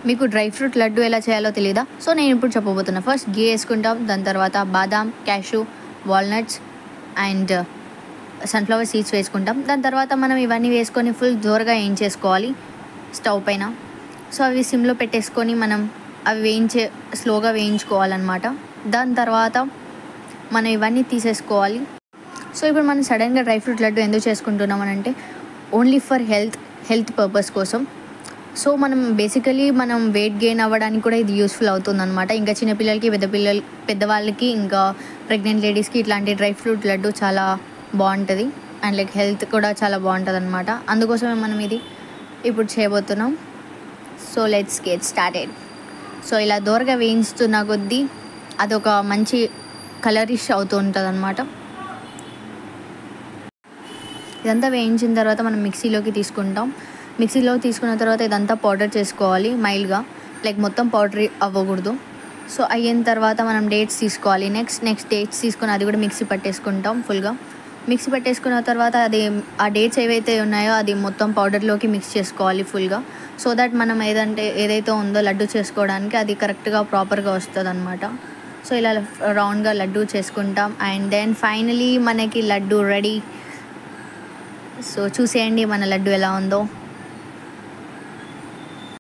మీకు dry fruit laddu ఎలా చేయాలో తెలీదా? సో నేను ఇప్పుడు చెప్పబోతున్నా. ఫస్ట్ ఘీ వేసుకుంటాం, దాని తర్వాత బాదాం, cashew, walnuts and sunflower seeds వేసుకుంటాం. దాని తర్వాత మనం ఇవన్నీ వేసుకొని ఫుల్ దోరగా వేయించేసుకోవాలి స్టవ్ పైన. సో అవి సిమ్లో పెట్టేసుకొని మనం అవి స్లోగా వేయించుకోవాలన్నమాట. దాని తర్వాత మనం ఇవన్నీ తీసేసుకోవాలి. సో ఇప్పుడు మనం సడన్గా డ్రై ఫ్రూట్ లడ్డు ఎందుకు చేసుకుంటున్నామనంటే ఓన్లీ ఫర్ హెల్త్ పర్పస్ కోసం. సో మనం బేసికలీ మనం వెయిట్ గెయిన్ అవ్వడానికి కూడా ఇది యూస్ఫుల్ అవుతుందన్నమాట. ఇంకా చిన్నపిల్లలకి, పెద్దవాళ్ళకి, ఇంకా ప్రెగ్నెంట్ లేడీస్కి ఇట్లాంటి డ్రై ఫ్రూట్ లడ్డు చాలా బాగుంటుంది అండ్ లైక్ హెల్త్ కూడా చాలా బాగుంటుంది అనమాట. అందుకోసమే మనం ఇది ఇప్పుడు చేయబోతున్నాం. So let's get started. So ఇలా దోరగా వేయించుతున్న కొద్దీ అదొక మంచి కలరిష్ అవుతూ ఉంటుంది అనమాట. ఇదంతా వేయించిన తర్వాత మనం మిక్సీలోకి తీసుకుంటాం. మిక్సీలో తీసుకున్న తర్వాత ఇదంతా పౌడర్ చేసుకోవాలి మైల్డ్గా, లైక్ మొత్తం పౌడర్ అవ్వకూడదు. సో అయిన తర్వాత మనం డేట్స్ తీసుకోవాలి. నెక్స్ట్ డేట్స్ తీసుకొని అది కూడా మిక్సీ పట్టేసుకుంటాం ఫుల్గా. మిక్సీ పట్టేసుకున్న తర్వాత ఆ డేట్స్ ఏవైతే ఉన్నాయో అది మొత్తం పౌడర్లోకి మిక్స్ చేసుకోవాలి ఫుల్గా. సో దట్ మనం ఏదైతే ఉందో లడ్డు చేసుకోవడానికి అది కరెక్ట్గా ప్రాపర్గా వస్తుంది అనమాట. సో ఇలా రౌండ్గా లడ్డు చేసుకుంటాం అండ్ దెన్ ఫైనలీ మనకి లడ్డు రెడీ. సో చూసేయండి మన లడ్డు ఎలా ఉందో.